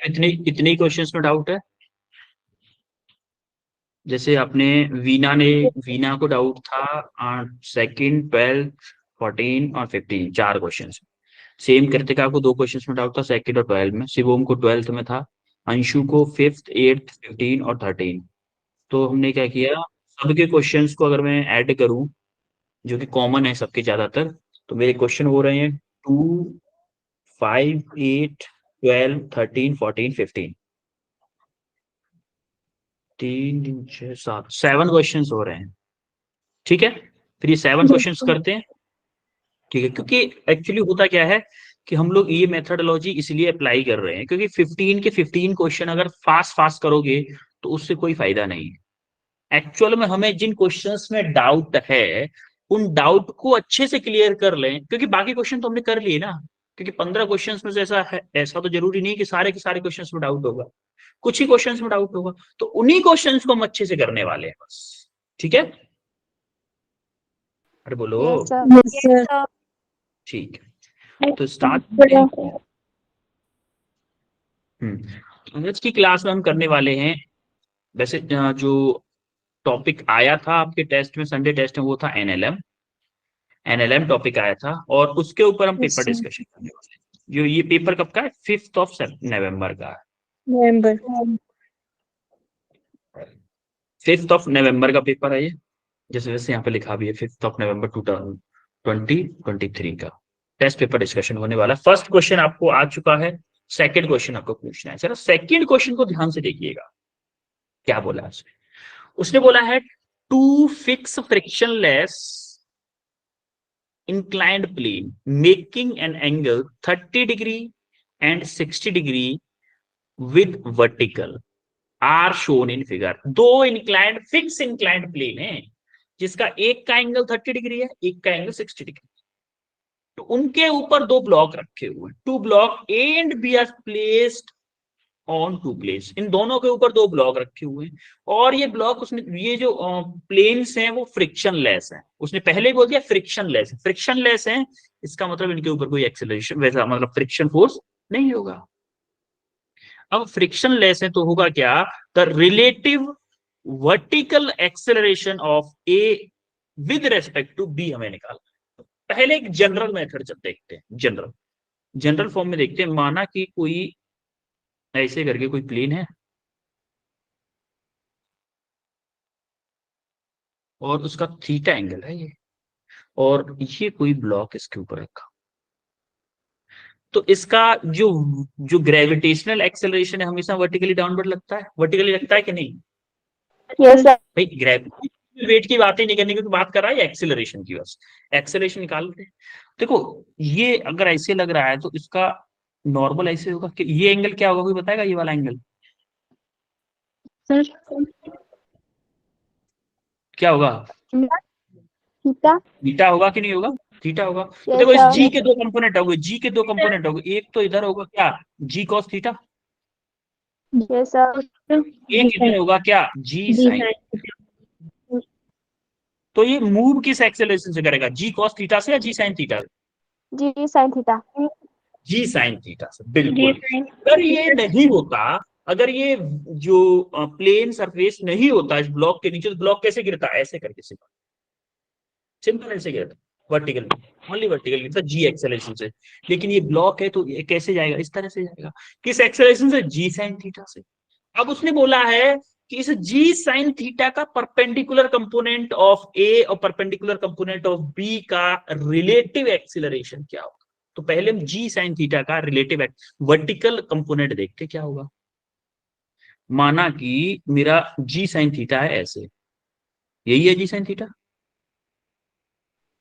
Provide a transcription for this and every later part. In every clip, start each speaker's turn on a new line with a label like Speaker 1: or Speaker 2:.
Speaker 1: इतने इतने क्वेश्चंस में डाउट है। जैसे आपने वीना को डाउट था सेकंड, 12, 14 और 15, 4 क्वेश्चन। सेम कृतिका को 2 क्वेश्चन में डाउट था, सेकंड और 12 में। शिवोम को 12th में था। अंशु को 5th, 8th, 15 और 13। तो हमने क्या किया, सबके क्वेश्चंस को अगर मैं ऐड करूं, जो कि कॉमन है सबके ज्यादातर, तो मेरे क्वेश्चन हो रहे हैं 2, 5, 8, 12, 13, 14, 15। 3, 6, 7, 7 क्वेश्चन हो रहे हैं। ठीक है, फिर ये 7 क्वेश्चन करते हैं। ठीक है, क्योंकि एक्चुअली होता क्या है कि हम लोग ये मेथडोलॉजी इसलिए अप्लाई कर रहे हैं क्योंकि 15 के 15 क्वेश्चन अगर फास्ट फास्ट करोगे तो उससे कोई फायदा नहीं है। एक्चुअल में हमें जिन क्वेश्चंस में डाउट है उन डाउट को अच्छे से क्लियर कर लें, क्योंकि बाकी क्वेश्चन तो हमने कर लिए ना। क्योंकि 15 क्वेश्चंस में से ऐसा है, ऐसा तो जरूरी नहीं कि सारे के सारे क्वेश्चंस में डाउट होगा। कुछ ही क्वेश्चंस में डाउट होगा, तो उन्हीं क्वेश्चंस को हम अच्छे से करने वाले हैं बस। ठीक है, अरे बोलो।
Speaker 2: Yes sir.
Speaker 3: Yes sir.
Speaker 1: ठीक है, तो स्टार्ट करते हैं। आज की क्लास में हम करने वाले हैं, वैसे जो टॉपिक आया था आपके टेस्ट में, संडे टेस्ट में, वो था एनएलएम। एनएलएम टॉपिक आया था और उसके ऊपर हम पेपर डिस्कशन करने वाले हैं। जो ये पेपर कब का है, 5th of November का है।
Speaker 3: नवंबर।
Speaker 1: 5th of November का पेपर है ये, जैसे वैसे यहाँ पे लिखा भी है 5th of November 2023 का टेस्ट पेपर डिस्कशन होने वाला। फर्स्ट क्वेश्चन आपको आ चुका है, सेकंड क्वेश्चन आपको पूछना है। चलो सेकंड क्वेश्चन को ध्यान से देखिएगा, क्या बोला है उसने। उसने बोला है to fix frictionless inclined plane making an angle 30 degree and 60 degree with vertical are shown in figure। दो इंक्लाइंड फिक्स इंक्लाइंड प्लेन है, जिसका एक का एंगल 30 डिग्री है, एक का एंगल 60 डिग्री। तो उनके ऊपर दो ब्लॉक रखे हुए, two block A and B are placed on two place. इन दोनों के ऊपर दो ब्लॉक रखे हुए हैं और ये ब्लॉक उसने, ये जो प्लेन्स हैं वो फ्रिक्शन लेस है। उसने पहले ही बोल दिया फ्रिक्शन लेस है। फ्रिक्शन लेस है, इसका मतलब इनके ऊपर कोई एक्सेलरेशन, वैसा मतलब फ्रिक्शन फोर्स नहीं होगा। अब फ्रिक्शन लेस है तो होगा क्या, the relative vertical acceleration of A with respect to B हमें निकालना है। पहले एक जनरल मेथड जब देखते हैं, जनरल जनरल फॉर्म में देखते हैं। माना कि कोई ऐसे करके कोई प्लेन है और उसका थीटा एंगल है ये, और ये कोई ब्लॉक इसके ऊपर रखा। तो इसका जो जो ग्रेविटेशनल एक्सेलरेशन है हमेशा वर्टिकली डाउनवर्ड लगता है, वर्टिकली लगता है कि नहीं
Speaker 2: यस सर।
Speaker 1: भाई। ग्रेविटी वेट की बात ही नहीं करनी, क्योंकि बात कर रहा है एक्सेलरेशन की, बस एक्सेलरेशन निकालते हैं। देखो, ये अगर ऐसे लग रहा है तो इसका नॉर्मल ऐसे होगा कि ये एंगल क्या होगा, कोई बताएगा ये वाला एंगल
Speaker 3: सर
Speaker 1: क्या होगा?
Speaker 2: थीटा।
Speaker 1: थीटा होगा कि नहीं होगा? थीटा होगा। तो
Speaker 2: यस
Speaker 1: देखो इस
Speaker 2: सर।
Speaker 1: जी के दो कंपोनेंट होंगे, जी के दो कंपोनेंट होंगे। एक तो इधर होगा क्या, जी कॉस थीटा।
Speaker 2: Yes sir.
Speaker 1: एक इधर होगा क्या, जी
Speaker 3: जी
Speaker 1: साइन।
Speaker 3: सर।
Speaker 1: तो ये मूव किस एक्सेलरेशन से करेगा, जी कॉस थीटा से या जी साइन थीटा से?
Speaker 2: जी sine theta.
Speaker 1: G sine theta से, बिल्कुल। अगर ये नहीं होता, अगर ये जो प्लेन सरफेस नहीं होता इस ब्लॉक के नीचे, तो ब्लॉक कैसे गिरता, ऐसे करके सिंपल सिंपल ऐसे गिरता, वर्टिकल, ओनली वर्टिकल गिरता जी एक्सेलरेशन से। लेकिन ये ब्लॉक है तो ये कैसे जाएगा, इस तरह से जाएगा। किस एक्सेलरेशन से, जी साइन थीटा से। अब उसने बोला है कि इस जी साइन थीटा का परपेंडिकुलर कंपोनेंट ऑफ ए और परपेंडिकुलर कंपोनेंट ऑफ बी का रिलेटिव एक्सीलरेशन क्या होगा। तो पहले हम जी साइन थीटा का रिलेटिव वर्टिकल कंपोनेंट देखते क्या होगा। माना कि मेरा जी साइन थीटा है ऐसे, यही है g sine theta.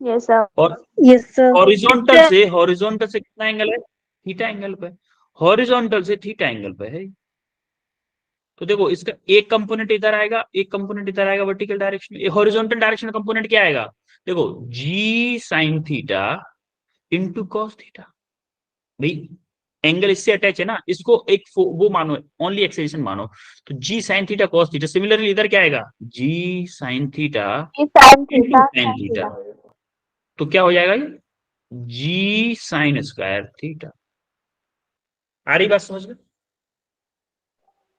Speaker 2: Yes sir.
Speaker 1: और
Speaker 3: यस सर।
Speaker 1: हॉरिजॉन्टल से कितना एंगल है, थीटा एंगल पे। हॉरिजॉन्टल से थीटा एंगल पे है। तो देखो इसका एक कंपोनेंट इधर आएगा, एक कंपोनेंट इधर आएगा वर्टिकल डायरेक्शन में। हॉरिजॉन्टल डायरेक्शन का कंपोनेंट क्या आएगा, देखो g sine theta into cos theta. भाई एंगल इससे अटैच है ना, इसको एक वो मानो, ओनली एक्सेलेरेशन मानो। तो g sine theta cos theta. Similarly इधर क्या आएगा, g sine theta
Speaker 2: g sine
Speaker 1: into
Speaker 2: theta.
Speaker 1: Sine theta. तो क्या हो जाएगा ये, जी साइन स्क्वायर थीटा। आ रही बात समझ में?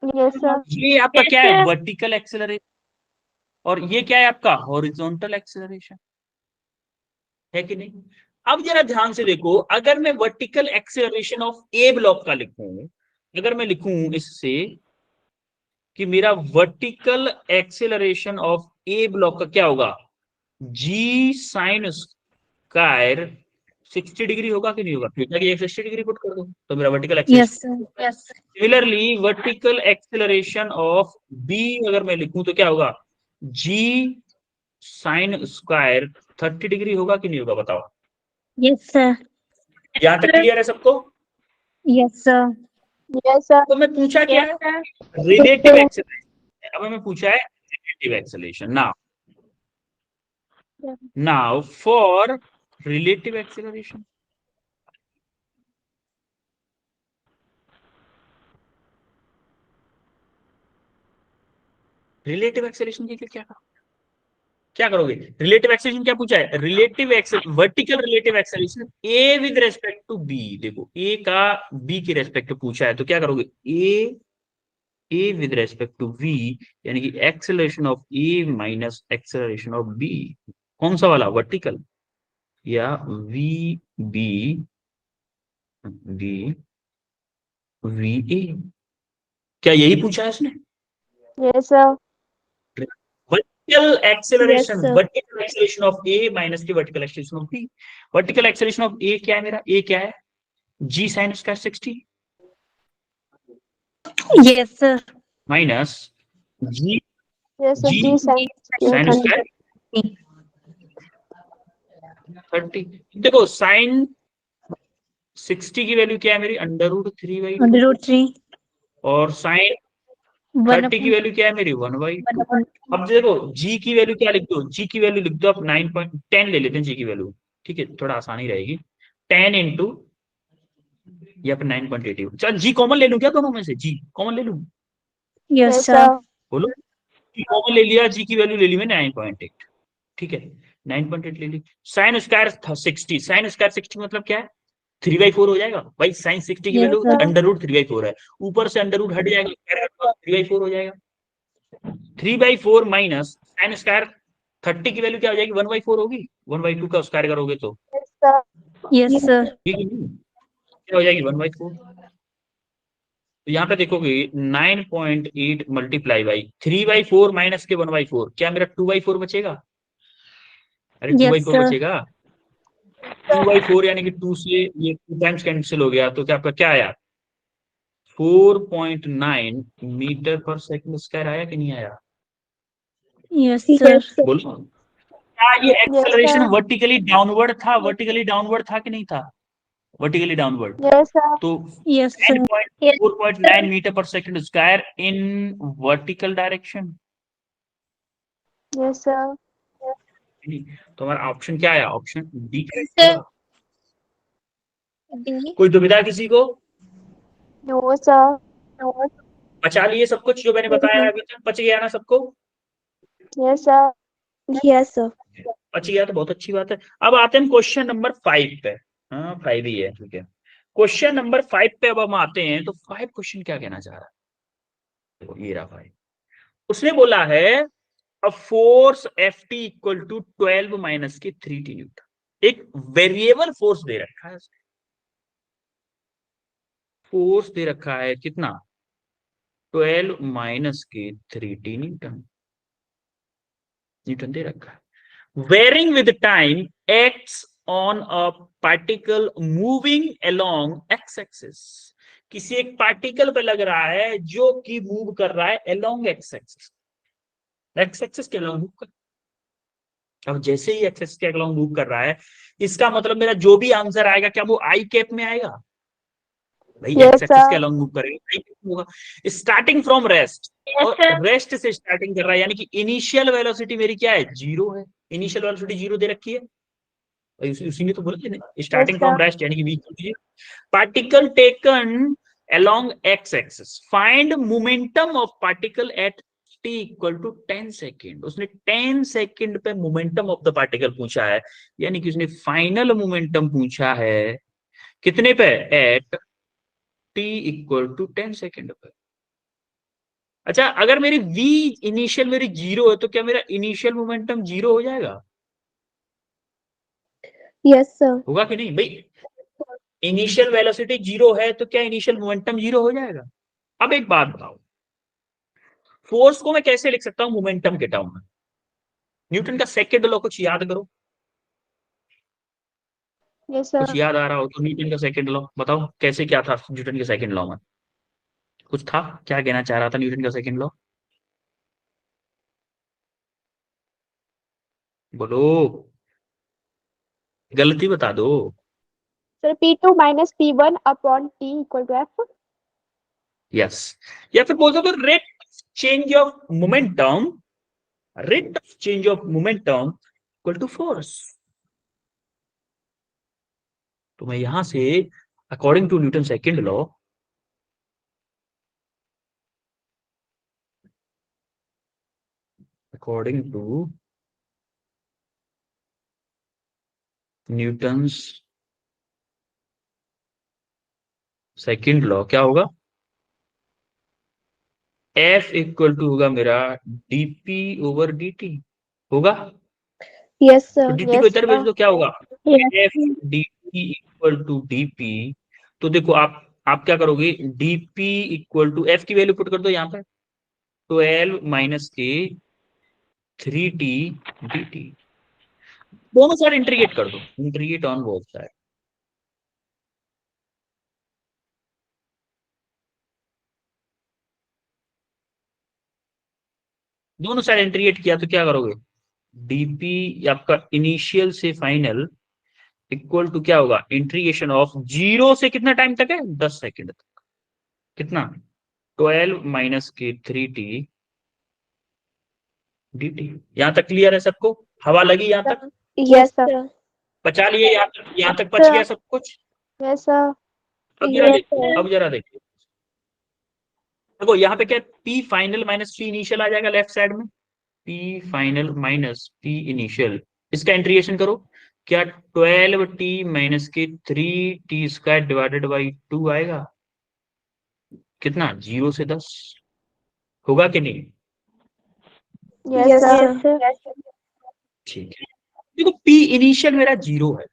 Speaker 2: Yes, sir.
Speaker 1: ये आपका क्या है, वर्टिकल एक्सेलरेशन, और ये क्या है आपका हॉरिजॉन्टल एक्सेलरेशन, है कि नहीं? अब जरा ध्यान से देखो, अगर मैं vertical acceleration of A block का लिखूं, अगर मैं लिखूं इससे कि मेरा vertical acceleration of A block का क्या होगा, जी साइन स्क्वायर 60 डिग्री होगा कि नहीं होगा, थीटा की 60 डिग्री पुट कर दो तो मेरा vertical
Speaker 3: Yes,
Speaker 1: acceleration.
Speaker 3: sir. Yes.
Speaker 1: Similarly vertical acceleration of B अगर मैं लिखूं तो क्या होगा, जी साइन स्क्वायर 30 डिग्री होगा कि नहीं होगा, बताओ।
Speaker 3: Yes, sir.
Speaker 1: यहां तक क्लियर है सबको?
Speaker 3: Yes, sir.
Speaker 2: Yes, sir.
Speaker 1: तो मैं पूछा क्या
Speaker 3: Yes,
Speaker 1: है,
Speaker 3: sir.
Speaker 1: रिलेटिव एक्सेलरेशन, अब हमें पूछा है relative acceleration. Now for relative acceleration, relative acceleration के लिए क्या करोगे, रिलेटिव एक्सेलरेशन क्या पूछा है, relative vertical relative acceleration A with respect to B. देखो ए का बी के रेस्पेक्ट पूछा है तो क्या करोगे, A with respect to B, यानी कि acceleration of A minus acceleration of B, कौन सा वाला, वर्टिकल या V B B V A, क्या यही पूछा है इसने?
Speaker 2: Yes, sir.
Speaker 1: Vertical acceleration,
Speaker 3: Yes, sir.
Speaker 1: Vertical acceleration of A minus की vertical acceleration of B. Vertical acceleration of A क्या है मेरा, ए क्या है, g sine square 60
Speaker 3: Yes, sir.
Speaker 1: Minus g
Speaker 2: Yes, sir.
Speaker 1: जी
Speaker 2: G sin
Speaker 1: साइन स्क्वायर 30। देखो sign 60 की value क्या है मेरी, √3/2,
Speaker 3: Under root 3.
Speaker 1: और साइन
Speaker 3: 1
Speaker 1: 30 की
Speaker 3: upon
Speaker 1: वैल्यू क्या है मेरी 1/2।
Speaker 3: 1 upon.
Speaker 1: अब देखो जी की वैल्यू क्या लिख दो, जी की वैल्यू लिख दो आप 9.10 ले लेते हैं जी की वैल्यू, ठीक है, थोड़ा आसानी रहेगी, 10 इंटू या फिर 9.80, चल जी कॉमन ले लूं क्या, दोनों में से जी कॉमन ले लूं,
Speaker 3: Yes,
Speaker 2: Yes,
Speaker 3: sir.
Speaker 2: sir.
Speaker 1: बोलो, जी कॉमन ले लिया, जी की वैल्यू ले ली मैंने 9.8, ठीक है, 9.8 ले ली। साइन स्क्वायर 60, साइन स्क्वायर 60 मतलब क्या है, 3/4 हो जाएगा भाई, साइन 60 की
Speaker 3: Yes,
Speaker 1: वैल्यू
Speaker 3: sir.
Speaker 1: √3/4 है, ऊपर से √ हट जाएगा, 3/4 हो जाएगा, 3/4 माइनस साइन स्क्वायर 30 की वैल्यू क्या हो जाएगी, 1/4 होगी, 1/2 का स्क्वायर करोगे तो
Speaker 2: Yes, sir.
Speaker 3: Yes, sir.
Speaker 1: ठीक है, क्या हो जाएगी 1/4। तो यहाँ पे देखोगे 9.8 मल्टीप्लाई बाई 3/4 माइनस के 1/4, क्या मेरा 2/4 बचेगा, अरे
Speaker 3: Yes,
Speaker 1: 2/4
Speaker 3: sir.
Speaker 1: बचेगा, 2/4 यानी कि 2 से ये 2 टाइम्स कैंसिल हो गया, तो क्या आपका क्या आया, 4.9 मीटर पर सेकंड स्क्वायर आया कि नहीं आया,
Speaker 3: Yes, sir.
Speaker 1: बोलो। क्या ये
Speaker 2: Yes,
Speaker 1: acceleration
Speaker 2: sir.
Speaker 1: Vertically downward था, वर्टिकली डाउनवर्ड था कि नहीं था, वर्टिकली डाउनवर्ड,
Speaker 2: Yes, sir.
Speaker 1: तो
Speaker 3: Yes, sir.
Speaker 1: 4.9 मीटर पर second square in vertical direction,
Speaker 2: Yes, sir.
Speaker 1: तो हमारा ऑप्शन क्या आया, ऑप्शन डी।
Speaker 3: Sir. D.
Speaker 1: कोई दुविधा किसी को,
Speaker 2: No, sir.
Speaker 1: बचा लिए सब कुछ जो मैंने बताया है अभी तक, बच गया ना सबको,
Speaker 2: Yes, sir. Yes, sir.
Speaker 1: बच गया तो बहुत अच्छी बात है। अब आते हैं क्वेश्चन नंबर 5 पे, हाँ 5 ही है, ठीक है, क्वेश्चन नंबर 5 पे अब हम आते हैं, तो 5 क्वेश्चन क्या कहना चाह रहा है, देखो ये रहा 5, उसने बोला है a force Ft equal to 12 minus के 3t न्यूटन, एक वेरिएबल फोर्स दे रखा है, फोर्स दे रखा है कितना, 12 माइनस के 3t न्यूटन, न्यूटन दे रखा है, varying with time acts on a particle moving along X axis, किसी एक पार्टिकल पे लग रहा है जो कि मूव कर रहा है along X axis, x axis के अलोंग मूव कर, अब जैसे ही एक्स एक्सिस के अलोंग मूव कर रहा है, इसका मतलब मेरा जो भी आंसर आएगा क्या वो आई कैप में आएगा, भाई
Speaker 2: Yes,
Speaker 1: एक्स एक्सिस के
Speaker 2: sir.
Speaker 1: अलोंग मूव करेगा, आई कैप में होगा, स्टार्टिंग फ्रॉम रेस्ट, और रेस्ट से स्टार्टिंग कर रहा है, यानी कि इनिशियल वेलोसिटी मेरी क्या है, 0 है, इनिशियल वेलोसिटी 0 दे रखी है, उसी ने तो बोला starting
Speaker 2: Yes,
Speaker 1: from
Speaker 2: sir.
Speaker 1: Rest, यानी कि v, particle taken along x axis, find momentum of particle at t equal to 10 second, उसने 10 सेकेंड पे मोमेंटम ऑफ द पार्टिकल पूछा है, यानी कि उसने फाइनल मोमेंटम पूछा है कितने पे, at t equal to 10 second पे, अच्छा, अगर मेरी v इनिशियल मेरी जीरो है तो क्या मेरा इनिशियल मोमेंटम जीरो हो जाएगा?
Speaker 2: Yes, sir.
Speaker 1: होगा कि नहीं भाई? इनिशियल वेलोसिटी जीरो है तो क्या इनिशियल मोमेंटम जीरो हो जाएगा? अब एक बात बताओ, फोर्स को मैं कैसे लिख सकता हूं मोमेंटम के टर्म में? न्यूटन का सेकंड लॉ कुछ याद करो,
Speaker 2: Yes,
Speaker 1: कुछ
Speaker 2: sir.
Speaker 1: याद आ रहा हो तो न्यूटन का सेकंड लॉ बताओ कैसे, क्या था न्यूटन के सेकंड लॉ में? कुछ था, क्या कहना चाह रहा था न्यूटन का सेकंड लॉ? बोलो, गलती बता दो।
Speaker 2: Sir, P2 minus P1 upon T equal to F.
Speaker 1: Yes, या फिर बोल सकते rate change of momentum, rate of change of momentum equal to force. तो मैं यहां से according to newton second law, according to newton's second law क्या होगा? F इक्वल टू होगा मेरा dp ओवर dt होगा।
Speaker 2: Yes,
Speaker 1: तो
Speaker 2: sir.
Speaker 1: dt को
Speaker 2: Yes,
Speaker 1: इधर भेज
Speaker 2: sir.
Speaker 1: दो, क्या होगा?
Speaker 2: Yes.
Speaker 1: F dt equal to dp। तो देखो आप क्या करोगे, dp इक्वल टू f की वैल्यू पुट कर दो यहाँ पे, 12 माइनस के 3t dt। दोनों साइड इंटीग्रेट कर दो, इंटीग्रेट ऑन बोथ साइड। दोनों साइड इंटीग्रेट किया तो क्या करोगे, dp आपका इनिशियल से फाइनल इक्वल टू क्या होगा, इंटीग्रेशन ऑफ जीरो से कितना टाइम तक है, 10 सेकेंड तक। कितना, 12 माइनस के 3t dt। यहां तक क्लियर है सबको? हवा लगी यहां तक?
Speaker 2: Yes, sir.
Speaker 1: पचा लिए यहाँ तक पच गया सब कुछ?
Speaker 2: Yes, sir.
Speaker 1: अब जरा
Speaker 2: Yes,
Speaker 1: देखिए,
Speaker 2: sir.
Speaker 1: अब जरा देखिए, देखो यहाँ पे क्या, p final minus p initial आ जाएगा लेफ्ट साइड में, p final minus p initial, इसका इंटीग्रेशन करो, क्या 12t माइनस के 3t स्क्वायर डिवाइडेड बाई 2 आएगा? कितना, 0 से 10 होगा कि नहीं?
Speaker 2: Yes, sir.
Speaker 1: ठीक है, देखो p इनिशियल मेरा जीरो है,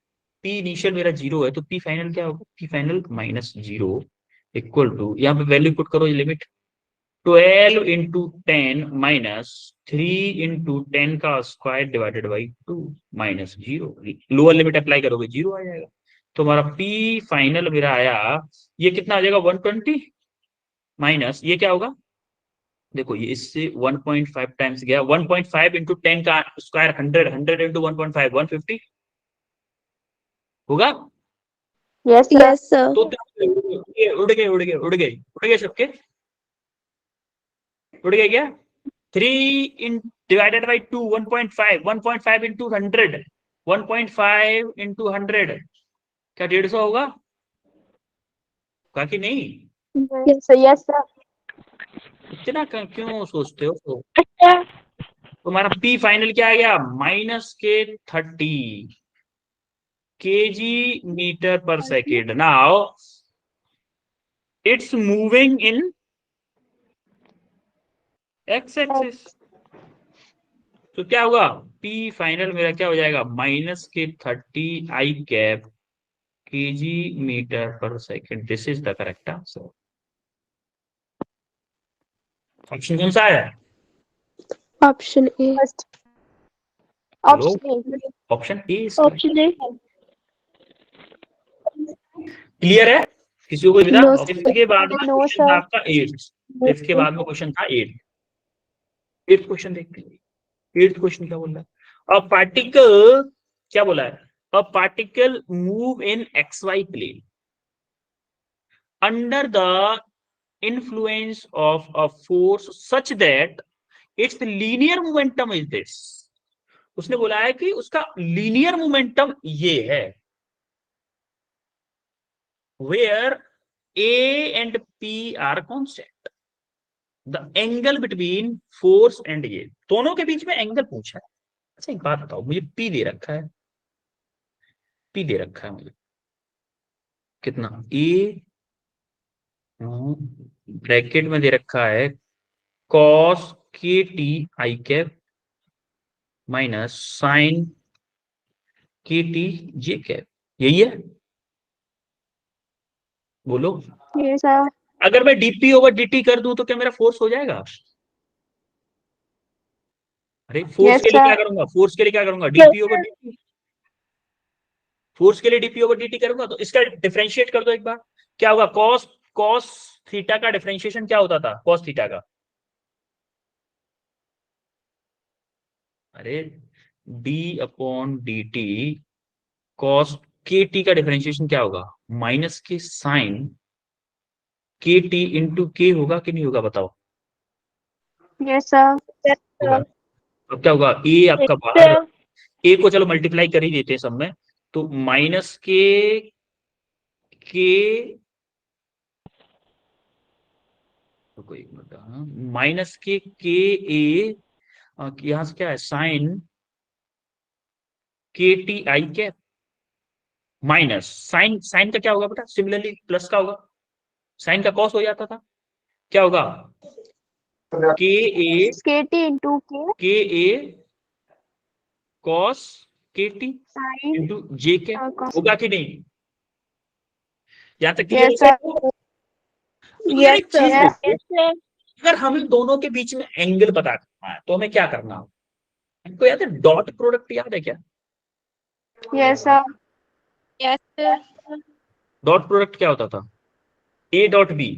Speaker 1: p इनिशियल मेरा जीरो है तो p फाइनल क्या होगा, p final minus zero equal to, यहाँ पे वैल्यू पुट करो, ये लिमिट 12 इंटू 10 माइनस 3 इंटू 10 का square divided by 2 minus zero, lower limit apply करोगे जीरो आ जाएगा। तो हमारा p फाइनल मेरा आया, ये कितना आ जाएगा, 120 माइनस ये क्या होगा, देखो ये इससे 1.5 टाइम्स गया, 1.5 इंटू 10 का स्क्वायर 100, 100 इंटू 1.5 150 होगा।
Speaker 2: Yes, sir. Yes, sir.
Speaker 1: तो उड़ गए उड़ गए उड़ गए उड़ गए सबके, उड़ गए क्या? 3 इन डिवाइडेड बाई 2 1.5, 1.5 इंटू 100, 1.5 इंटू 100 क्या 150 होगा? कहा कि नहीं?
Speaker 2: Yes, sir. Yes, sir.
Speaker 1: इतना क्यों सोचते हो? तो तुम्हारा p फाइनल क्या आ गया, माइनस के 30 kg मीटर पर second. Now it's moving in x axis, तो क्या होगा, p फाइनल मेरा क्या हो जाएगा, माइनस के 30 आई कैप kg मीटर पर second. This is the correct answer. Option कौन सा है?
Speaker 2: Option A.
Speaker 1: बोलो,
Speaker 2: Option A.
Speaker 1: Option A.
Speaker 2: Option A.
Speaker 1: Clear है? किसी को कोई बता?
Speaker 2: No,
Speaker 1: फिफ्थ के बाद में
Speaker 2: no,
Speaker 1: क्वेश्चन था
Speaker 2: sir.
Speaker 1: आपका एट्थ, फिफ्थ के बाद में क्वेश्चन था एट्थ। एट्थ क्वेश्चन देखते हैं, एट्थ क्वेश्चन क्या बोल रहा है, अ पार्टिकल, क्या बोला है, a particle move in X Y plane under the influence of a force such that its linear momentum is this। उसने बोला है कि उसका लीनियर मोमेंटम ये है, where a and p are constant, the angle between force and ये दोनों के बीच में एंगल पूछा है। अच्छा एक बात बताओ, मुझे p दे रखा है, p दे रखा है मुझे कितना, a ब्रैकेट में दे रखा है कॉस के T I cap minus sine के टी जे कैप, यही है? बोलो।
Speaker 2: Yes, sir.
Speaker 1: अगर मैं डीपी ओवर डीटी कर दूं तो क्या मेरा फोर्स हो जाएगा? अरे फोर्स
Speaker 2: Yes,
Speaker 1: के लिए
Speaker 2: sir.
Speaker 1: क्या करूंगा? फोर्स के लिए क्या करूंगा? DP over DT. फोर्स के लिए डीपी ओवर डीटी करूंगा तो इसका डिफरेंशिएट कर दो एक बार। क्या होगा? कॉस कॉस थीटा का डिफरेंशिएशन क्या होता था? कॉस थीटा का, अरे D upon D T cos के टी का डिफरेंशिएशन क्या होगा? माइनस के साइन के टी इंटू के होगा कि नहीं होगा? बताओ।
Speaker 2: Yes, sir.
Speaker 1: होगा। अब क्या होगा? ए आपका बाहर, ए को चलो मल्टीप्लाई कर ही देते हैं सब में, तो माइनस के रुको एक मिनट, माइनस के ए, यहां से क्या है? साइन के T I cap minus sine, sine का क्या होगा बेटा? सिमिलरली प्लस का होगा, साइन का कॉस हो जाता था। क्या होगा? के ए
Speaker 2: KT into K
Speaker 1: के ए कॉस के टी
Speaker 2: sin
Speaker 1: इंटू जे कैप,
Speaker 2: cos.
Speaker 1: होगा कि नहीं? यहां तक क्लियर
Speaker 2: Yes,
Speaker 1: है?
Speaker 2: sir.
Speaker 1: तो यार एक चीज
Speaker 2: Yes.
Speaker 1: देखो, अगर हमें दोनों के बीच में एंगल पता करना है तो हमें क्या करना होगा? हमको याद है डॉट प्रोडक्ट, याद है क्या?
Speaker 2: Yes, sir.
Speaker 3: Yes, sir.
Speaker 1: Dot product क्या होता था? A dot B,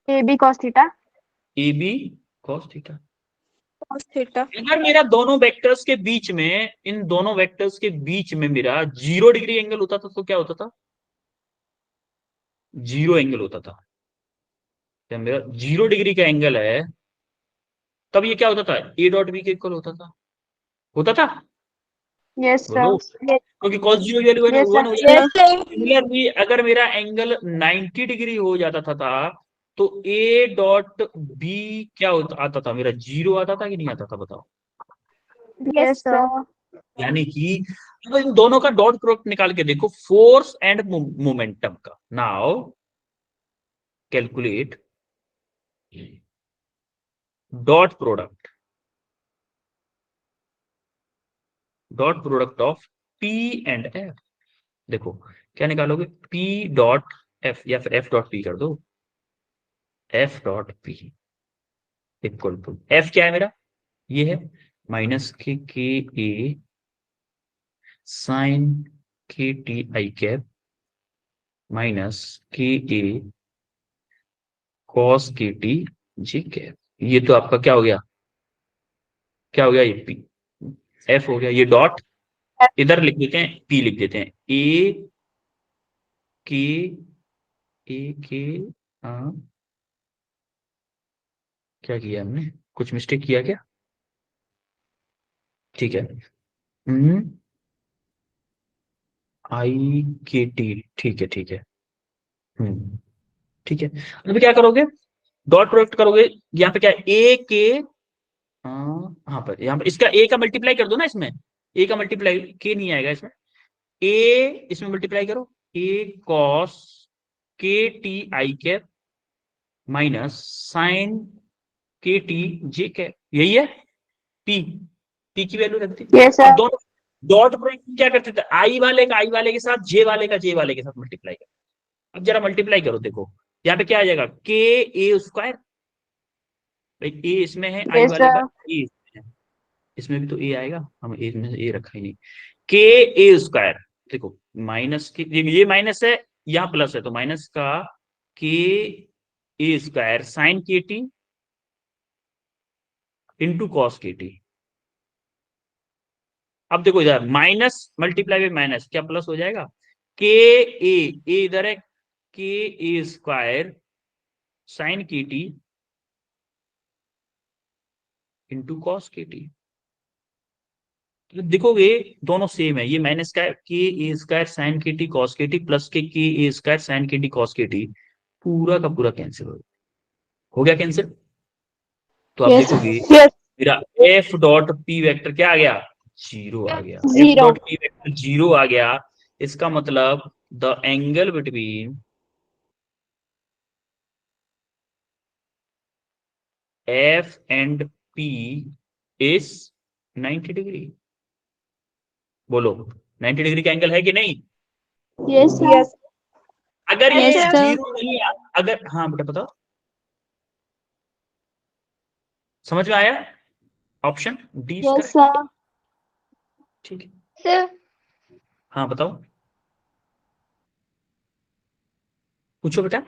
Speaker 2: AB cos theta.
Speaker 1: A B cos theta.
Speaker 3: Cos theta.
Speaker 1: अगर मेरा दोनों वेक्टर्स के बीच में, इन दोनों वेक्टर्स के बीच में मेरा 0 डिग्री एंगल होता था तो क्या होता था? 0 एंगल होता था। जब मेरा 0 डिग्री का एंगल है तब ये क्या होता था? ए डॉट बी के इक्वल होता था। होता था?
Speaker 2: Yes, sir.
Speaker 1: बोलो। क्योंकि cos zero value
Speaker 2: Yes, sir.
Speaker 1: One हो जाता था। सिमिलरली अगर मेरा एंगल 90 डिग्री हो जाता था तो ए डॉट बी क्या होता आता था? मेरा 0 आता था कि नहीं आता था? बताओ।
Speaker 2: Yes, sir.
Speaker 1: यानी कि अब इन दोनों का डॉट प्रोडक्ट निकाल के देखो, फोर्स एंड मोमेंटम का। Now calculate dot product, dot product of P and F. देखो क्या निकालोगे? पी डॉट एफ या फिर एफ डॉट पी कर दो। F dot P equal to, F क्या है मेरा? ये है माइनस के ए साइन के टी आई कैप माइनस के ए कॉस के टी जी कैप। ये तो आपका क्या हो गया? क्या हो गया? ये पी एफ हो गया। ये डॉट इधर लिख देते हैं, पी लिख देते हैं। ए के ए के हाँ, क्या किया हमने? कुछ मिस्टेक किया क्या? ठीक है। आई के टी, ठीक है ठीक है। ठीक है। अभी क्या करोगे? डॉट प्रोडक्ट करोगे। यहाँ पे क्या है? ए के, यहाँ पर, यहाँ पर इसका ए का मल्टीप्लाई कर दो ना इसमें। ए का मल्टीप्लाई, के नहीं आएगा इसमें। ए इसमें मल्टीप्लाई करो, ए कॉस के T I cap minus sine के टी जे कैप, यही है पी। पी की वैल्यू रख दी।
Speaker 2: Yes, sir.
Speaker 1: अब दोनों डॉट प्रोडक्ट क्या करते थे? आई वाले के साथ, जे वाले का जे वाले के साथ मल्टीप्लाई कर। अब जरा मल्टीप्लाई करो, देखो यहाँ पे क्या आ जाएगा? के ए स्क्वायर, भाई ए इसमें है, आई
Speaker 2: Yes,
Speaker 1: वाले का
Speaker 2: sir.
Speaker 1: ए इसमें है, इसमें भी तो ए आएगा, हम ए में से ए रखा ही नहीं। के ए स्क्वायर, देखो माइनस के, ये माइनस है, यहाँ प्लस है, तो माइनस का के ए स्क्वायर साइन के टी इंटू कॉस के टी। अब देखो इधर माइनस मल्टीप्लाई बाय माइनस, क्या प्लस हो जाएगा? के ए इधर है, के ए स्क्वायर साइन के टी इंटू कॉस के टी। देखोगे दोनों सेम है, ये माइनस का के ए स्क्वायर साइन के टी कॉस के टी प्लस के ए स्क्वायर साइन के टी कॉस के टी, पूरा का पूरा कैंसिल हो गया कैंसिल। तो आप
Speaker 2: Yes.
Speaker 1: देखोगे
Speaker 2: Yes.
Speaker 1: मेरा एफ डॉट पी वेक्टर क्या आ गया? 0 आ गया। F
Speaker 2: Zero.
Speaker 1: Dot P vector 0 आ गया। इसका मतलब the angle between F and P is 90 degree. बोलो 90 डिग्री का एंगल है कि नहीं?
Speaker 2: Yes, sir.
Speaker 3: Yes.
Speaker 1: अगर ये
Speaker 3: Yes, sir.
Speaker 1: जीरो नहीं है, अगर, हाँ बेटा बताओ, समझ में आया? Option D is
Speaker 2: Yes,
Speaker 1: correct.
Speaker 2: sir.
Speaker 1: ठीक है,
Speaker 3: Sir.
Speaker 1: हाँ बताओ, पूछो बेटा।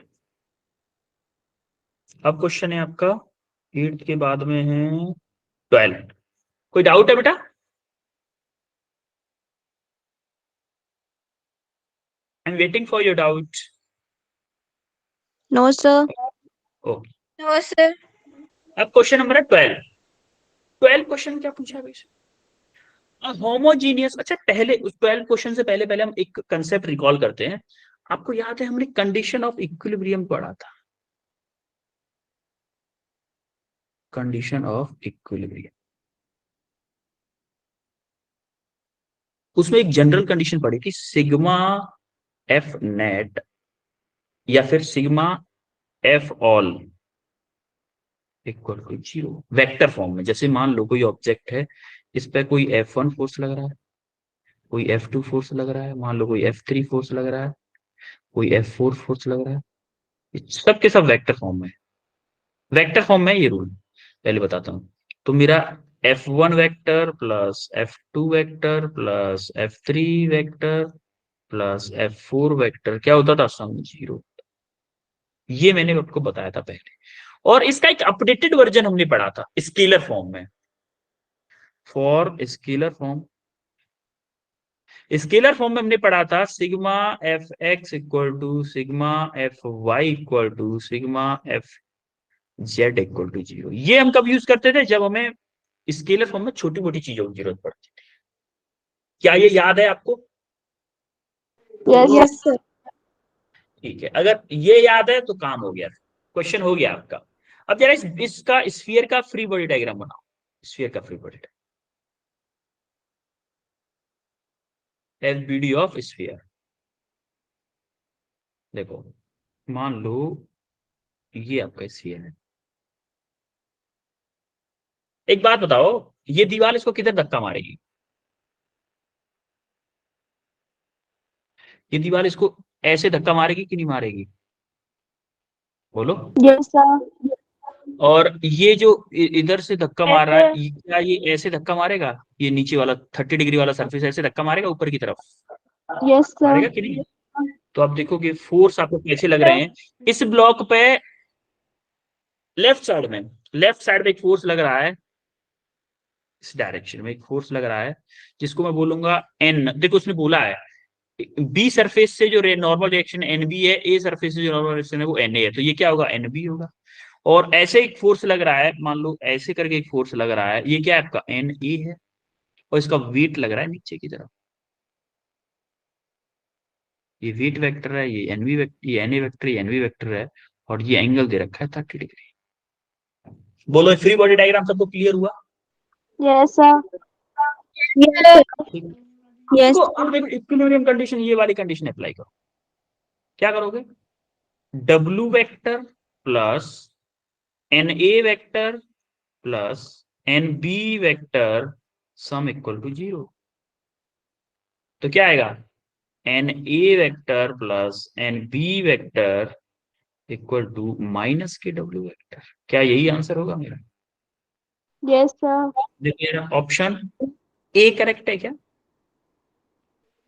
Speaker 1: अब क्वेश्चन है आपका 8 के बाद में है 12। कोई डाउट है बेटा? I am waiting for your doubt.
Speaker 3: No, sir.
Speaker 1: Okay,
Speaker 3: No, sir.
Speaker 1: अब क्वेश्चन नंबर है 12। 12 क्वेश्चन क्या पूछा है भाई? होमोजीनियस। अच्छा, पहले उस 12 क्वेश्चन से पहले पहले हम एक कंसेप्ट रिकॉल करते हैं। आपको याद है हमने कंडीशन ऑफ इक्विलिब्रियम पढ़ा था? कंडीशन ऑफ इक्विलिब्रियम, उसमें एक जनरल कंडीशन पड़ी थी, सिग्मा एफ नेट या फिर sigma F all equal to 0 vector form में। जैसे मान लो कोई ऑब्जेक्ट है, इस पे कोई F1 फोर्स लग रहा है, कोई F2 फोर्स लग रहा है, मान लो कोई F3 फोर्स लग रहा है, कोई F4 फोर्स लग रहा है, ये सब के सब वेक्टर फॉर्म में है। वेक्टर फॉर्म में है ये रूल, पहले बताता हूँ। तो मेरा F1 vector plus F2 vector plus F3 vector plus F4 vector क्या होता था? सम 0। ये मैंने आपको बताया था पहले, और इसका एक अपडेटेड वर्जन हमने पढ़ा था स्केलर फॉर्म में। For scalar form, scalar form में हमने पढ़ा था sigma F X equal to sigma F Y equal to sigma F Z equal to 0। ये हम कब यूज करते थे? जब हमें स्केलर फॉर्म में छोटी मोटी चीजों की जरूरत पड़ती थी। क्या ये याद है आपको?
Speaker 2: Yes,
Speaker 3: Yes, sir.
Speaker 1: ठीक है, अगर ये याद है तो काम हो गया, क्वेश्चन हो गया आपका। अब जरा इसका स्फीयर का फ्री बॉडी डायग्राम बनाओ। स्फीयर का free body diagram, LBD of sphere. देखो, मान लो ये आपका स्फीयर है। एक बात बताओ, ये दीवार इसको किधर धक्का मारेगी? ये दीवार इसको ऐसे धक्का मारेगी कि नहीं मारेगी? बोलो।
Speaker 2: yes, sir.
Speaker 1: और ये जो इधर से धक्का मार रहा है,
Speaker 3: Yes,
Speaker 1: क्या ये ऐसे धक्का मारेगा? ये नीचे वाला 30 डिग्री वाला सरफेस ऐसे धक्का मारेगा ऊपर की तरफ?
Speaker 2: Yes, sir.
Speaker 1: मारेगा कि नहीं? तो आप देखोगे फोर्स आपको कैसे लग
Speaker 3: sir.
Speaker 1: रहे हैं। इस ब्लॉक पे लेफ्ट साइड में, लेफ्ट साइड में एक फोर्स लग रहा है, इस डायरेक्शन में एक फोर्स लग रहा है, जिसको मैं बोलूंगा एन। देखो उसने बोला है बी सरफेस से जो नॉर्मल रिएक्शन एन बी है, ए सरफेस से जो नॉर्मल रिएक्शन है वो एन ए है, तो ये क्या होगा? एन बी होगा। और ऐसे एक फोर्स लग रहा है, मान लो ऐसे करके एक फोर्स लग रहा है, ये क्या है आपका? एन ए है, और इसका वेट लग रहा है नीचे की तरफ। ये वेट वेक्टर है, ये एन बी वेक्टर, ये एन ए वेक्टर, ये एन बी वेक्टर है, और ये एंगल दे रखा है 30 डिग्री। बोलो फ्री बॉडी डायग्राम सबको क्लियर हुआ?
Speaker 2: Yes, sir.
Speaker 3: Yes, sir.
Speaker 1: ठीक है।
Speaker 3: Yes.
Speaker 1: देखो अब देखो इक्विलिब्रियम कंडीशन, ये वाली कंडीशन अप्लाई करो। क्या करोगे? W vector plus N A vector plus N B vector sum equal to 0। तो क्या आएगा? N A vector plus N B vector equal to minus के डब्ल्यू वेक्टर। क्या यही आंसर होगा मेरा?
Speaker 2: Yes, sir.
Speaker 1: देखिए ऑप्शन ए करेक्ट है क्या?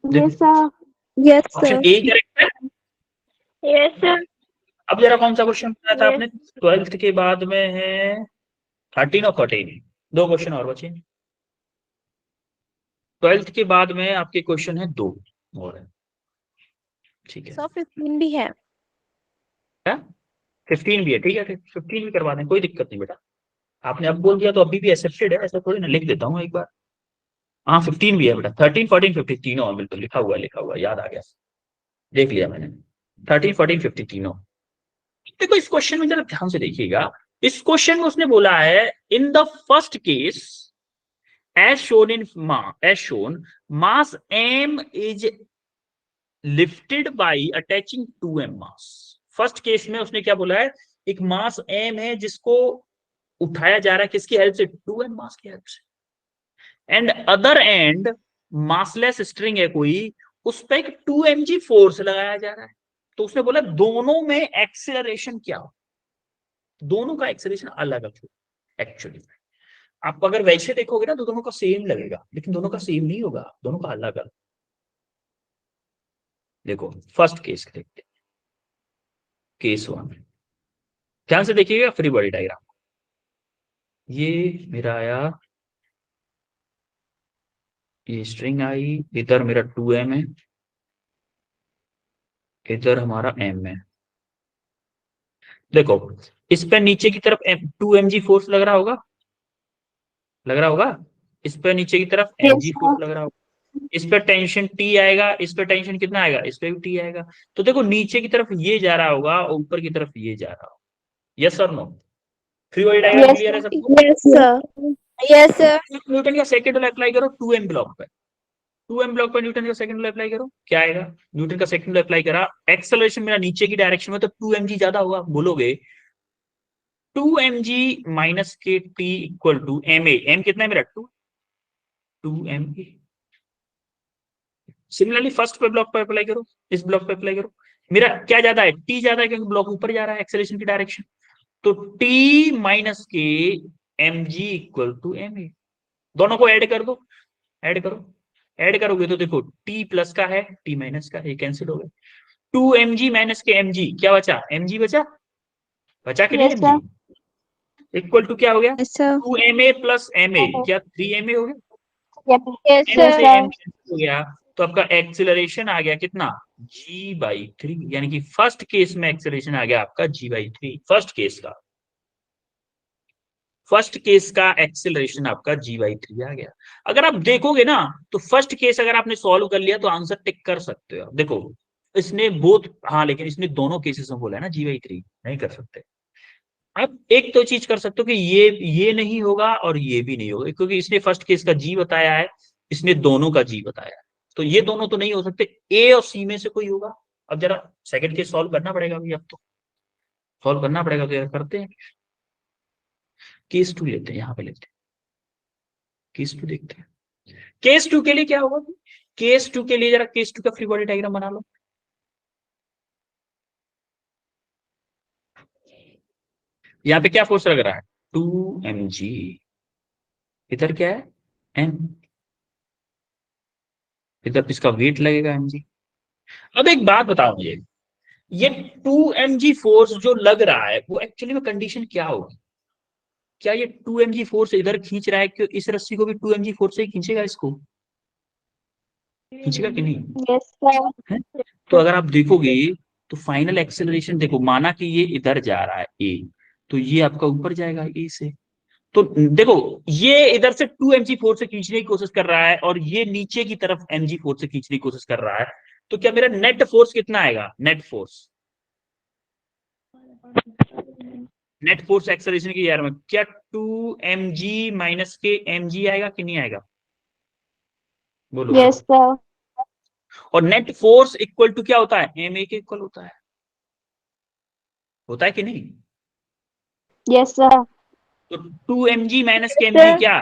Speaker 2: Yes,
Speaker 1: देखो
Speaker 2: sir.
Speaker 3: Yes,
Speaker 1: option
Speaker 3: sir.
Speaker 1: A correct है।
Speaker 3: Yes, sir.
Speaker 1: अब जरा कौन सा क्वेश्चन पूछा था
Speaker 3: Yes.
Speaker 1: आपने? 12th के बाद में है 13 और 14, दो क्वेश्चन और बचे। 12th के बाद में आपके क्वेश्चन है दो और है। ठीक है,
Speaker 3: सौ 15 भी है।
Speaker 1: क्या 15 भी है? ठीक है, 15 भी करवा दें, कोई दिक्कत नहीं बेटा। आपने अब बोल दिया तो अभी भी एक्सेप्टेड है, ऐसा थोड़ी ना। लिख देता हूँ एक बार। हाँ 15 भी है बेटा, 13 14 15 तीनों है, बिल्कुल लिखा हुआ याद आ गया, देख लिया मैंने। 13 14 15 तीनों। देखो इस क्वेश्चन में जरा ध्यान से देखिएगा। इस क्वेश्चन में उसने बोला है in the first case as shown in as shown mass m is lifted by attaching 2m mass। First case में उसने क्या बोला है? एक मास m है जिसको उठाया जा रहा है किसकी हेल्प से, 2m मास की हेल्प से। And other and massless string है कोई, उस पर एक 2mg फोर्स लगाया जा रहा है। तो उसने बोला दोनों में एक्सेलरेशन क्या हो, दोनों का एक्सेलरेशन अलग अलग हो। एक्चुअली आप अगर वैसे देखोगे ना तो दोनों का सेम लगेगा, लेकिन दोनों का सेम नहीं होगा, दोनों का अलग अलग। देखो फर्स्ट केस देखते हैं, केस 1, ध्यान से देखिएगा फ्री बॉडी डायग्राम। ये मेरा आया, ये स्ट्रिंग आई, इधर मेरा 2m है, इधर हमारा m है। देखो इस पे नीचे की तरफ 2mg फोर्स लग रहा होगा, लग रहा होगा, इस पे नीचे की तरफ
Speaker 2: Yes,
Speaker 1: mg
Speaker 2: sir.
Speaker 1: फोर्स लग रहा होगा। इस पे टेंशन T आएगा, इस पे टेंशन कितना आएगा, इस पे भी T आएगा। तो देखो नीचे की तरफ ये जा रहा होगा और ऊपर की तरफ ये जा रहा होगा। यस और no? Free body diagram
Speaker 2: Yes,
Speaker 1: clear है
Speaker 2: sir.
Speaker 1: सबको?
Speaker 3: Yes, sir. Yes, sir.
Speaker 1: Newton का सेकंड लॉ अप्लाई करो 2m ब्लॉक पे, 2m ब्लॉक पर न्यूटन का सेकंड लॉ अप्लाई करो, क्या आएगा? न्यूटन का सेकंड लॉ अप्लाई करा, एक्सेलरेशन मेरा नीचे की डायरेक्शन में, तो 2mg ज्यादा होगा। बोलोगे 2mg माइनस के T equal to ma, m कितना है मेरा 2ma। सिमिलरली फर्स्ट पे ब्लॉक पे अप्लाई करो, इस ब्लॉक पे अप्लाई करो, मेरा क्या ज्यादा है, टी ज्यादा है क्योंकि ब्लॉक ऊपर जा रहा है एक्सेलरेशन की डायरेक्शन। तो टी माइनस के M G equal to M A, दोनों को ऐड कर दो, ऐड करो, ऐड करोगे तो देखो टी प्लस का है, टी माइनस का है, कैंसिल हो गए। 2mg माइनस के mg क्या बचा, mg बचा, बचा कि नहीं
Speaker 2: Yes,
Speaker 1: mg,
Speaker 2: sir.
Speaker 1: Equal to क्या हो गया,
Speaker 3: Yes, sir.
Speaker 1: 2ma plus ma,
Speaker 2: Okay.
Speaker 1: क्या 3ma हो गया,
Speaker 2: Yes,
Speaker 3: Yes,
Speaker 1: m
Speaker 2: yes,
Speaker 1: से
Speaker 3: sir.
Speaker 2: sir.
Speaker 1: m कैंसिल हो गया। तो आपका एक्सिलरेशन आ गया कितना, g/3, यानी कि फर्स्ट केस में एक्सिलरेशन आ गया आपका g/3, फर्स्ट केस का, फर्स्ट केस का एक्सिलरेशन आपका g/3 आ गया। अगर आप देखोगे ना तो फर्स्ट केस अगर आपने सॉल्व कर लिया तो आंसर टिक कर सकते हो। देखो इसने बोथ, हाँ लेकिन इसने दोनों केसेस में बोला है ना g/3, नहीं कर सकते। अब एक तो चीज कर सकते हो कि ये नहीं होगा और ये भी नहीं होगा, क्योंकि इसने फर्स्ट केस का जी बताया है, इसने दोनों का जी बताया है, तो ये दोनों तो नहीं हो सकते, ए और सी में से कोई होगा। अब जरा सेकंड केस सॉल्व करना पड़ेगा अभी, अब तो सॉल्व करना पड़ेगा, तो यार करते हैं। केस 2 लेते हैं, यहाँ पे लेते हैं, केस 2 देखते हैं। केस 2 के लिए क्या होगा, केस 2 के लिए जरा केस 2 का फ्री बॉडी डायग्राम बना लो। यहाँ पे क्या फोर्स लग रहा है, 2mg, इधर क्या है m, इधर इसका वेट लगेगा mg। अब एक बात बताओ मुझे, ये 2mg फोर्स जो लग रहा है वो एक्चुअली में कंडीशन क्या होगी, क्या ये 2mg फोर्स इधर खींच रहा है, क्यों इस रस्सी को भी 2mg फोर्स से ही खींचेगा, इसको खींचेगा कि नहीं
Speaker 2: Yes, sir.
Speaker 1: है? तो अगर आप देखोगे तो फाइनल एक्सेलरेशन देखो, माना कि ये इधर जा रहा है ए, तो ये आपका ऊपर जाएगा ए से। तो देखो ये इधर से 2mg फोर्स से खींचने की कोशिश कर रहा है और ये नीचे की तरफ mg फोर्स से खींचने की कोशिश कर रहा है, तो क्या मेरा नेट फोर्स कितना आएगा, net force, net force acceleration की यार में क्या 2mg माइनस के mg आएगा कि नहीं आएगा, बोलो।
Speaker 2: Yes, sir.
Speaker 1: और नेट फोर्स इक्वल टू क्या होता है, ma के इक्वल होता है कि नहीं।
Speaker 2: Yes, sir.
Speaker 1: तो 2mg माइनस के
Speaker 3: Yes,
Speaker 1: mg
Speaker 3: sir.
Speaker 1: क्या,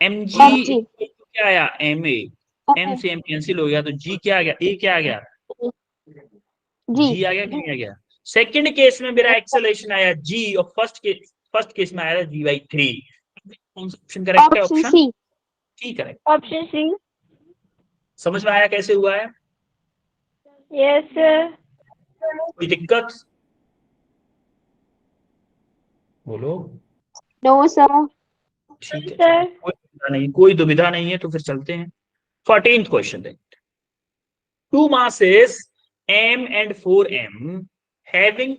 Speaker 1: mg
Speaker 2: MG.
Speaker 1: इक्वल टू क्या आया, ma, m से m कैंसिल हो गया, तो g क्या आ गया, a क्या आ गया,
Speaker 2: G.
Speaker 1: g आ गया कि नहीं आ गया। सेकंड केस में मेरा एक्सेलरेशन आया g, और फर्स्ट केस में आया g/3। कौन सा ऑप्शन करेक्ट है,
Speaker 2: Option
Speaker 1: option
Speaker 2: C.
Speaker 1: C correct.
Speaker 3: Option C.
Speaker 1: समझ में आया कैसे हुआ है,
Speaker 3: Yes, sir.
Speaker 1: कोई दिक्कत, बोलो।
Speaker 2: No, sir.
Speaker 1: ठीक है,
Speaker 3: Sir.
Speaker 1: कोई दुविधा नहीं, कोई दुविधा नहीं है, तो फिर चलते हैं 14th क्वेश्चन देखते हैं। Two masses m and 4m having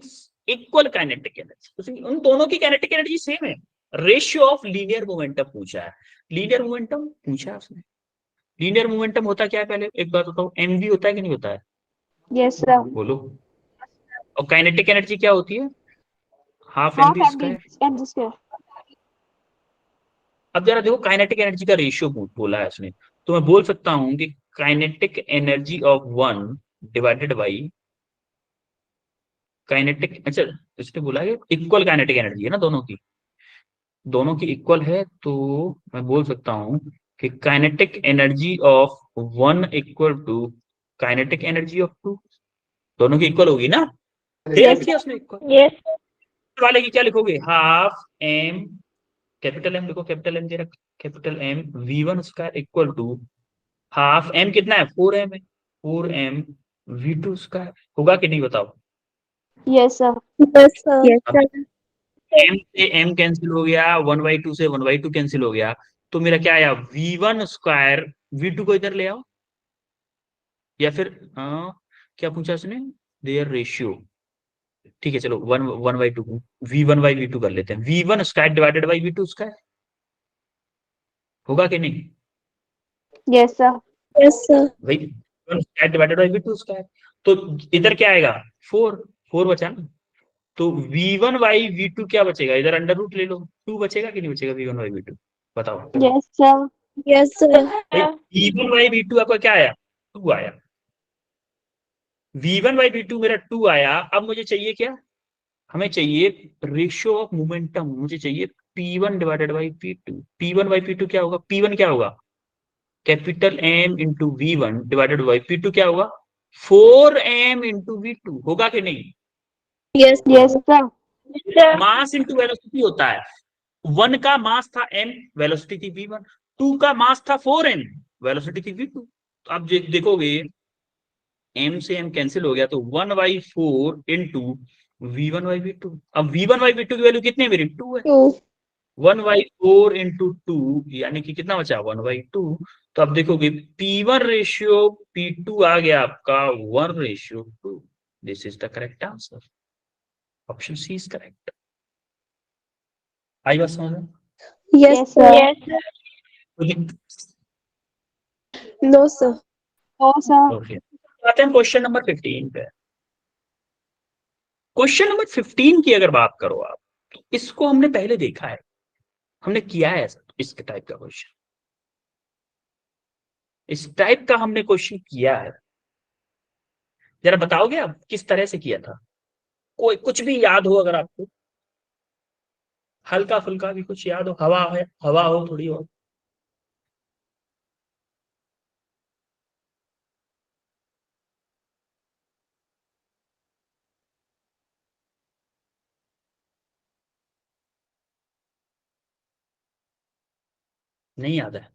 Speaker 1: equal kinetic energy, उन दोनों की kinetic energy सेम है, रेशियो ऑफ लीनियर मोमेंटम पूछा है, लीनियर मोमेंटम पूछा है उसने। लीनियर मोमेंटम होता क्या है, पहले एक बात बताओ, mv होता है कि नहीं होता है,
Speaker 2: Yes, sir.
Speaker 1: बोलो। और काइनेटिक एनर्जी क्या होती है, half
Speaker 2: Half
Speaker 1: mv
Speaker 2: MD.
Speaker 1: Square.
Speaker 2: MG square.
Speaker 1: अब जरा देखो काइनेटिक एनर्जी का रेशियो बोला है उसने, तो मैं बोल सकता हूं कि kinetic energy of one divided by kinetic, अच्छा इसने बोला है इक्वल काइनेटिक एनर्जी है ना दोनों की, दोनों की इक्वल है तो मैं बोल सकता हूं कि kinetic energy of one equal to kinetic energy of two, दोनों की इक्वल होगी ना, दे
Speaker 2: Yes.
Speaker 1: रखी है उसने इक्वल।
Speaker 3: Yes.
Speaker 1: वाले की क्या लिखोगे, हाफ एम, कैपिटल एम लिखो, कैपिटल एम दे रखा, capital M V1 square equal to half M, कितना है 4m है, 4m V2 स्क्वायर, होगा कि नहीं बताओ।
Speaker 2: Yes, sir.
Speaker 3: Yes, sir.
Speaker 2: Yes,
Speaker 1: अब
Speaker 2: sir.
Speaker 1: m से m कैंसिल हो गया, 1/2 से 1/2 कैंसिल हो गया, तो मेरा क्या आया V1 स्क्वायर, V2 को इधर ले आओ, या फिर क्या पूछा उसने, देयर रेशियो, ठीक है चलो 1/2 V1/V2 कर लेते हैं, V1 square divided by V2 square, होगा कि नहीं
Speaker 2: Yes, sir.
Speaker 3: Yes, sir.
Speaker 1: भाई, V1 square divided by V2 square, तो इधर क्या आएगा 4, 4 बचा ना, तो V1/V2 क्या बचेगा, इधर अंडर रूट ले लो, 2 बचेगा कि नहीं बचेगा V1/V2, बताओ
Speaker 2: Yes, sir.
Speaker 3: Yes, sir.
Speaker 1: भाई, V1/V2 आपका क्या आया 2 आया, V1/V2 मेरा 2 आया, अब मुझे चाहिए क्या, हमें चाहिए रेशियो ऑफ मोमेंटम, मुझे चाहिए P1 divided by P2, P1/P2 क्या होगा, P1 क्या होगा capital M into V1 divided by P2 क्या होगा 4m इंटू V2, होगा कि नहीं,
Speaker 3: Yes.
Speaker 2: Yes, sir.
Speaker 3: Sir.
Speaker 1: Mass into velocity होता है, 1 का मास था m, वेलोसिटी थी V1, 2 का मास था 4m, वेलोसिटी थी V2, तो आप देखोगे m से m कैंसिल हो गया, तो 1/4 इंटू V1/V2, अब V1/V2 की वैल्यू कितनी है मेरी 2 है,
Speaker 3: 2.
Speaker 1: 1/4 इंटू 2 यानी कि कितना बचा 1/2, तो आप देखोगे P1 रेशियो P2 आ गया आपका 1/2, this is the correct answer, option C is correct. आई बात समझ में?
Speaker 3: Yes,
Speaker 2: Yes,
Speaker 3: sir.
Speaker 2: sir.
Speaker 3: Yes, sir. No, sir.
Speaker 2: Oh, sir.
Speaker 1: Okay, आते हैं क्वेश्चन नंबर 15 पे। क्वेश्चन नंबर 15 की अगर बात करो आप, तो इसको हमने पहले देखा है, हमने किया है ऐसा, इस टाइप का क्वेश्चन, इस टाइप का हमने क्वेश्चन किया है, जरा बताओगे आप किस तरह से किया था, कोई कुछ भी याद हो अगर आपको, हल्का फुल्का भी कुछ याद हो, हवा है, हवा हो थोड़ी और। नहीं याद है,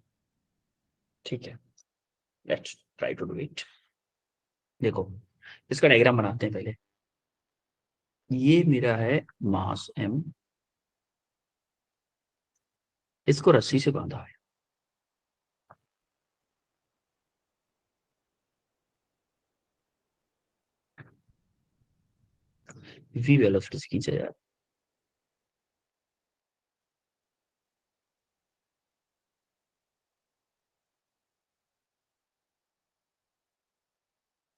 Speaker 1: ठीक है, let's try to do it. देखो इसका डायग्राम बनाते हैं पहले, ये मेरा है मास m, इसको रस्सी से बांधा है, v वेलोसिटी से खींचा जा रहा है,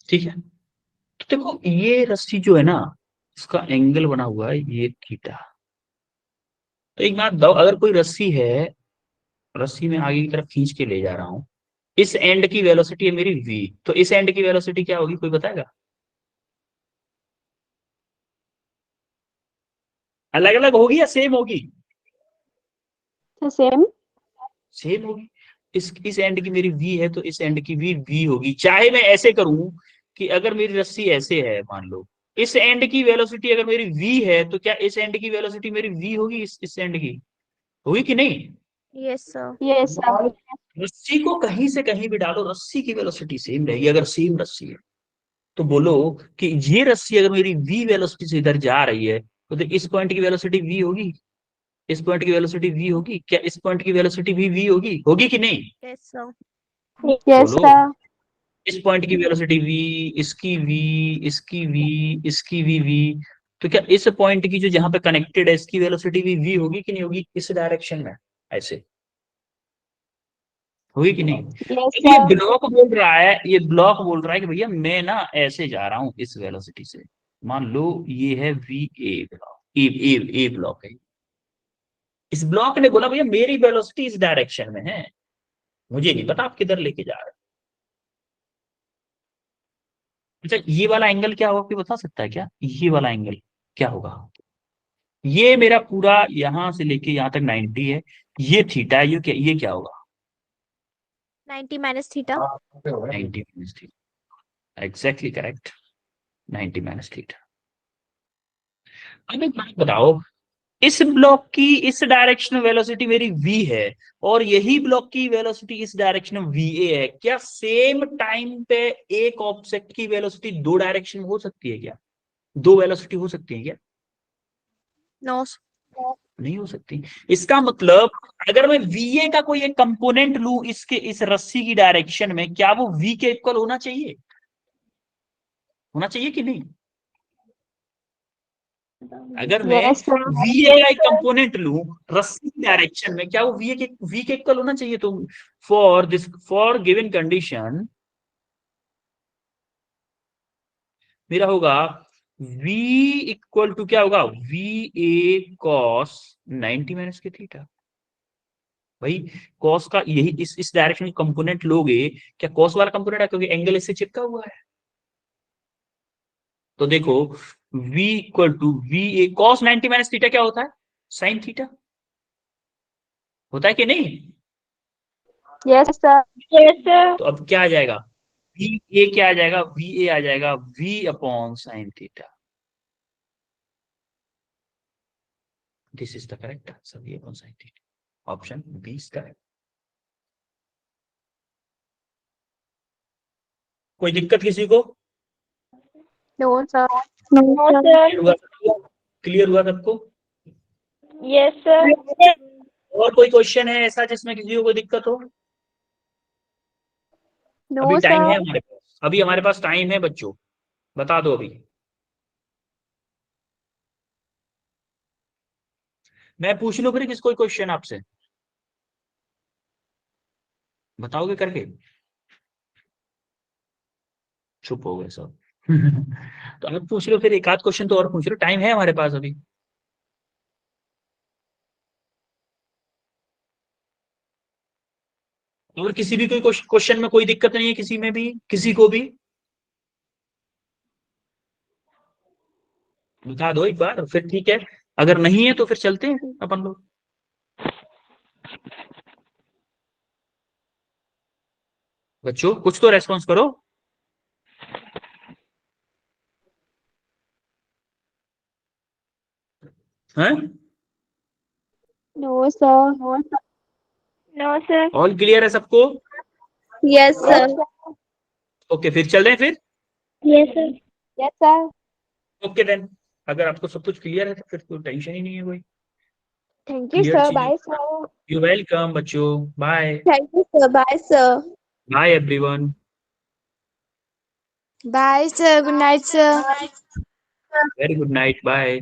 Speaker 1: ठीक है, तो देखो ये रस्सी जो है ना, इसका एंगल बना हुआ है ये थीटा, तो एक बात बताओ, अगर कोई रस्सी है, रस्सी में आगे की तरफ खींच के ले जा रहा हूं, इस एंड की वेलोसिटी है मेरी v, तो इस एंड की वेलोसिटी क्या होगी, कोई बताएगा, अलग अलग होगी या सेम होगी,
Speaker 2: The same.
Speaker 1: सेम होगी, इस एंड की मेरी v है तो इस एंड की भी v होगी, चाहे मैं ऐसे करूं कि अगर मेरी रस्सी ऐसे है मान लो, इस एंड की वेलोसिटी अगर मेरी v है, तो क्या इस एंड की वेलोसिटी मेरी v होगी, इस एंड की होगी कि नहीं,
Speaker 3: Yes, sir.
Speaker 2: Yes, sir.
Speaker 1: रस्सी को कहीं से कहीं भी डालो, रस्सी की वेलोसिटी सेम रहेगी, अगर सेम रस्सी है तो बोलो कि ये रस्सी अगर मेरी v वेलोसिटी से इधर जा रही है, तो इस पॉइंट की वेलोसिटी v होगी, इस पॉइंट की वेलोसिटी v होगी, क्या इस पॉइंट की वेलोसिटी भी v होगी, होगी कि नहीं,
Speaker 3: Yes, sir.
Speaker 2: Yes,
Speaker 1: बोलो,
Speaker 2: sir.
Speaker 1: इस पॉइंट की वेलोसिटी v, इसकी v, इसकी v, इसकी भी v, तो क्या इस पॉइंट की जो जहां पे कनेक्टेड है इसकी वेलोसिटी भी v होगी कि नहीं होगी, इस डायरेक्शन में ऐसे होगी कि नहीं,
Speaker 2: Yes,
Speaker 1: तो ये
Speaker 2: sir.
Speaker 1: ब्लॉक बोल रहा है, ये ब्लॉक बोल रहा है कि भैया मैं ना ऐसे जा रहा हूं इस वेलोसिटी से, मान लो ये है V A block, A block है, इस ब्लॉक ने बोला भैया मेरी वेलोसिटी इस डायरेक्शन में है, मुझे नहीं पता आप किधर लेके जा रहे हैं, अच्छा ये वाला एंगल क्या होगा, कोई बता सकता है क्या, ये वाला एंगल क्या होगा, ये मेरा पूरा यहां से लेके यहां तक 90 है, ये थीटा है, ये क्या होगा?
Speaker 3: 90 minus theta.
Speaker 1: 90 minus theta, exactly correct, 90 minus theta. अब एक बात बताओ, इस ब्लॉक की इस डायरेक्शन में वेलोसिटी मेरी v है, और यही ब्लॉक की वेलोसिटी इस डायरेक्शन में va है, क्या सेम टाइम पे एक ऑब्जेक्ट की वेलोसिटी दो डायरेक्शन में हो सकती है क्या? दो वेलोसिटी हो सकती है क्या?
Speaker 3: No.
Speaker 1: नहीं हो सकती। इसका मतलब अगर मैं va का कोई एक कंपोनेंट लूं इसके इस रस्सी की डायरेक्शन में, क्या वो v के इक्वल होना चाहिए? होना चाहिए कि नहीं? अगर मैं
Speaker 2: Yes, sir.
Speaker 1: va का एक कंपोनेंट लूं रस्सी की डायरेक्शन में, क्या वो v के इक्वल होना चाहिए? तो फॉर गिवन कंडीशन मेरा होगा v इक्वल टू क्या होगा, va cos 90 माइनस के थीटा। भाई कॉस का यही इस डायरेक्शन में कंपोनेंट लोगे, क्या कॉस वाला कंपोनेंट है, क्योंकि एंगल इससे चिपका हुआ है। तो देखो v equal to V A cos 90 minus theta क्या होता है? साइन थीटा होता है कि नहीं?
Speaker 2: Yes, sir.
Speaker 3: Yes, sir.
Speaker 1: तो अब क्या आ जाएगा, वी ए क्या आ जाएगा, वी ए आ जाएगा v upon sine theta. This is the correct answer, v upon sine theta, option B is correct. कोई दिक्कत किसी को?
Speaker 2: No, sir.
Speaker 3: No, sir.
Speaker 1: Clear हुआ सबको?
Speaker 3: Yes, sir.
Speaker 1: और कोई क्वेश्चन है ऐसा जिसमें किसी को कोई दिक्कत हो?
Speaker 2: No,
Speaker 1: अभी टाइम है
Speaker 2: sir.
Speaker 1: हमारे पास, अभी हमारे पास टाइम है बच्चों, बता दो अभी। मैं पूछ लूं फिर किस कोई क्वेश्चन आपसे, बताओगे करके? चुप हो गए सब। तो आप पूछ लो फिर, एक आध क्वेश्चन तो और पूछ लो, टाइम है हमारे पास अभी। और किसी भी कोई क्वेश्चन में कोई दिक्कत नहीं है, किसी में भी, किसी को भी बता दो एक बार, फिर ठीक है। अगर नहीं है तो फिर चलते हैं अपन लोग। बच्चों कुछ तो रेस्पॉन्स करो। हैं?
Speaker 2: No, sir.
Speaker 3: No, sir.
Speaker 1: All clear है सबको?
Speaker 3: Yes, sir.
Speaker 1: ओके फिर चल रहे हैं फिर।
Speaker 3: Yes, sir.
Speaker 2: Yes, sir.
Speaker 1: Okay then, अगर आपको सब कुछ क्लियर है तो फिर कोई टेंशन ही नहीं है कोई।
Speaker 2: Thank you,
Speaker 1: clear
Speaker 2: sir.
Speaker 1: चीजें,
Speaker 2: Bye, sir.
Speaker 1: यू वेलकम बच्चों, bye.
Speaker 3: Thank you, sir. Bye, sir.
Speaker 1: Bye everyone.
Speaker 3: Bye, sir. Good night, sir.
Speaker 1: Very good night, bye.